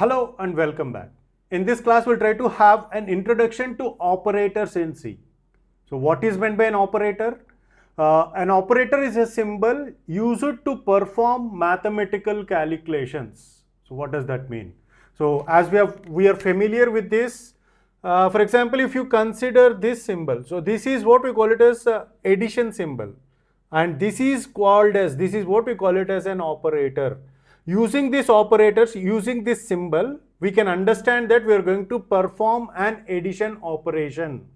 Hello and welcome back. In this class, we'll try to have an introduction to operators in C. So what is meant by an operator? An operator is a symbol used to perform mathematical calculations. So what does that mean? So as we are familiar with this. For example, if you consider this symbol, so this is what we call it as addition symbol, and this is what we call it as an operator. Using these operators, using this symbol, we can understand that we are going to perform an addition operation.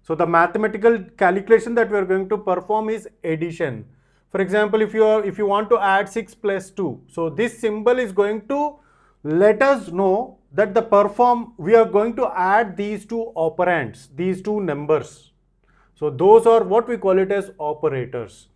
So the mathematical calculation that we are going to perform is addition. For example, if you want to add 6 plus 2, so this symbol is going to let us know that we are going to add these two operands, these two numbers. So those are what we call it as operators.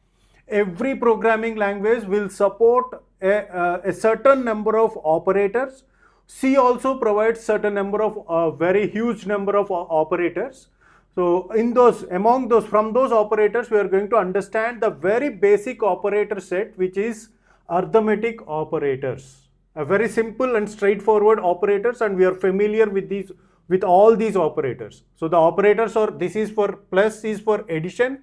Every programming language will support a certain number of operators. C also provides certain number of very huge number of operators. So from those operators, we are going to understand the very basic operator set, which is arithmetic operators. A very simple and straightforward operators, and we are familiar with all these operators. So the operators are, this is for plus is for addition,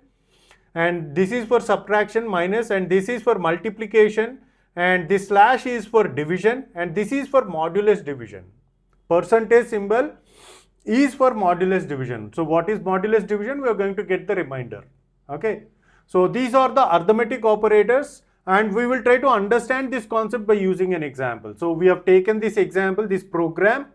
and this is for subtraction, minus, and this is for multiplication, and this slash is for division, and this is for modulus division. Percentage symbol is for modulus division. So what is modulus division? We are going to get the reminder. Okay. So these are the arithmetic operators, and we will try to understand this concept by using an example. So we have taken this example, this program,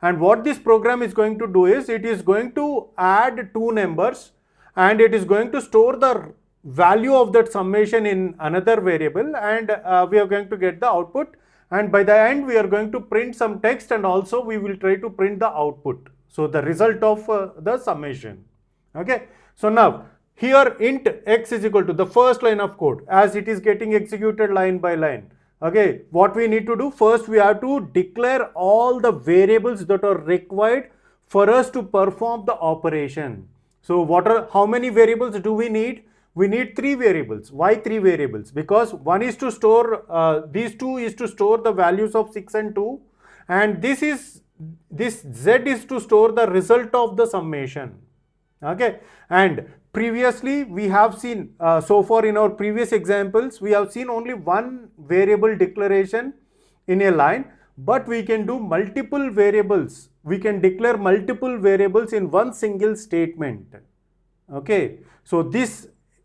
and what this program is going to do is, it is going to add two numbers, and it is going to store the value of that summation in another variable, and we are going to get the output, and by the end we are going to print some text, and also we will try to print the output. So the result of the summation. Okay. So now here int x is equal to the first line of code, as it is getting executed line by line. Okay, what we need to do first, we have to declare all the variables that are required for us to perform the operation. So how many variables do we need? We need 3 variables. Why 3 variables? Because one is to store, these two is to store the values of 6 and 2, and this z is to store the result of the summation. Okay, and previously we have seen, so far in our previous examples, we have seen only one variable declaration in a line, but we can do multiple variables. We can declare multiple variables in one single statement. Okay, so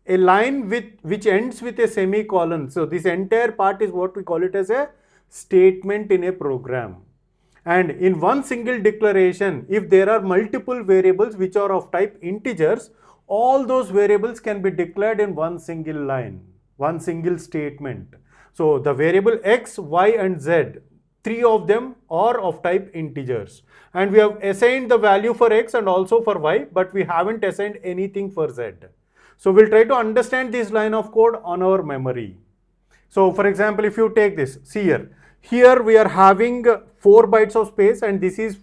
a line which ends with a semicolon. So this entire part is what we call it as a statement in a program. And in one single declaration, if there are multiple variables which are of type integers, all those variables can be declared in one single line, one single statement. So the variable x, y and z, 3 of them are of type integers. And we have assigned the value for x and also for y, but we haven't assigned anything for z. So we'll try to understand this line of code on our memory. So for example, if you take this, see here we are having 4 bytes of space, and this is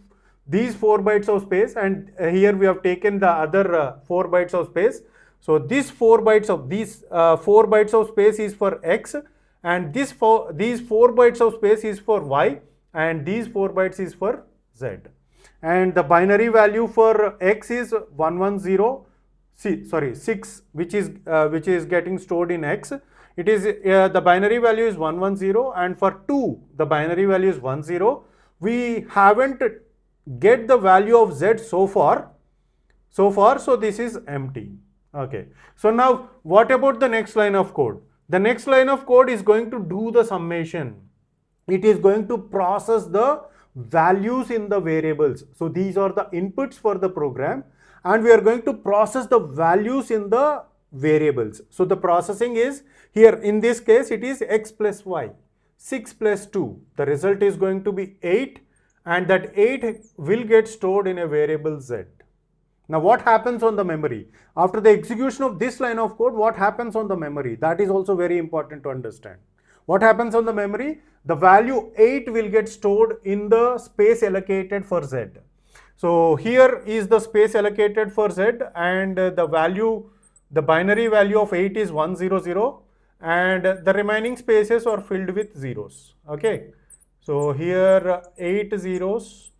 these 4 bytes of space, and here we have taken the other 4 bytes of space. So these 4 bytes of space is for x, and these 4 bytes of space is for y, and these 4 bytes is for z. And the binary value for x is 6, which is getting stored in x. It is the binary value is 110, and for 2 the binary value is 10. We haven't get the value of z so far, so this is empty. Okay, so now what about the next line of code? The next line of code is going to do the summation. It is going to process the values in the variables. So these are the inputs for the program, and we are going to process the values in the variables. So the processing is, here in this case it is x plus y, 6 plus 2, the result is going to be 8, and that 8 will get stored in a variable z. Now what happens on the memory? After the execution of this line of code, what happens on the memory? That is also very important to understand. What happens on the memory? The value 8 will get stored in the space allocated for z. So here is the space allocated for z, and the binary value of 8 is 100, and the remaining spaces are filled with zeros. Okay, So here 8 zeros,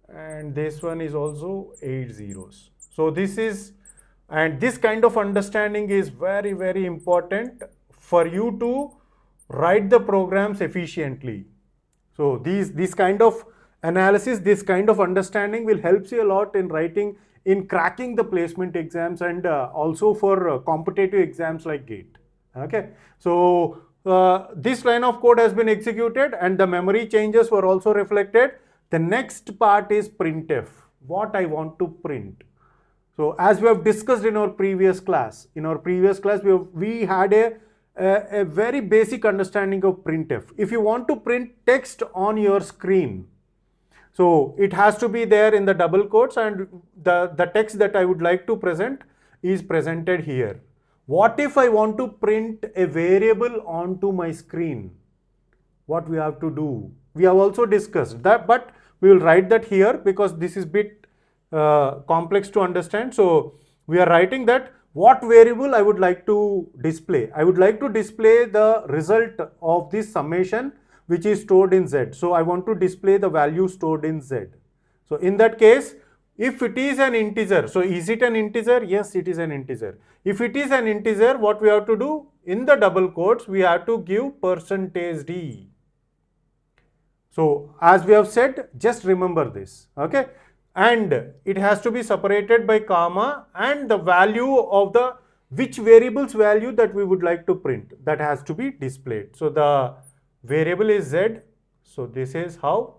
and this one is also 8 zeros. So this is, and this kind of understanding is very, very important for you to write the programs efficiently. So these kind of analysis, this kind of understanding will help you a lot in writing, in cracking the placement exams, and also for competitive exams like GATE. Okay, so this line of code has been executed and the memory changes were also reflected. The next part is printf. What I want to print. So as we have discussed in our previous class, we had a very basic understanding of printf. If you want to print text on your screen, so it has to be there in the double quotes, and the text that I would like to present is presented here. What if I want to print a variable onto my screen? What we have to do? We have also discussed that, but we will write that here because this is bit complex to understand. So we are writing that what variable I would like to display. I would like to display the result of this summation which is stored in Z. So I want to display the value stored in Z. So in that case, if it is an integer, so is it an integer? Yes, it is an integer. If it is an integer, what we have to do? In the double quotes, we have to give %d. So as we have said, just remember this, okay? And it has to be separated by comma and the value of the which variable's value that we would like to print, that has to be displayed. So the variable is Z. So this is how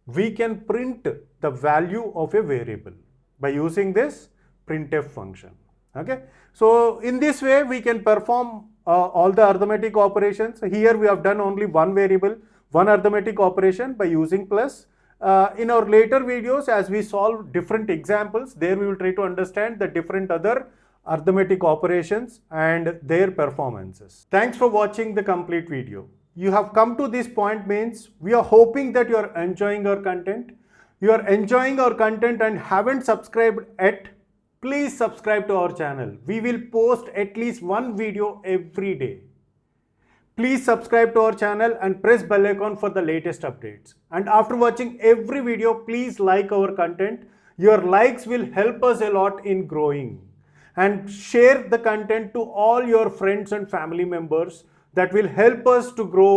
we can print the value of a variable by using this printf function. Okay. So in this way we can perform all the arithmetic operations. Here we have done only one variable, one arithmetic operation by using plus. In our later videos, as we solve different examples, there we will try to understand the different other arithmetic operations and their performances. Thanks for watching the complete video. You have come to this point means we are hoping that you are enjoying our content. You are enjoying our content and haven't subscribed yet, please subscribe to our channel. We will post at least one video every day. Please subscribe to our channel and press bell icon for the latest updates. And after watching every video, please like our content. Your likes will help us a lot in growing. And share the content to all your friends and family members. That will help us to grow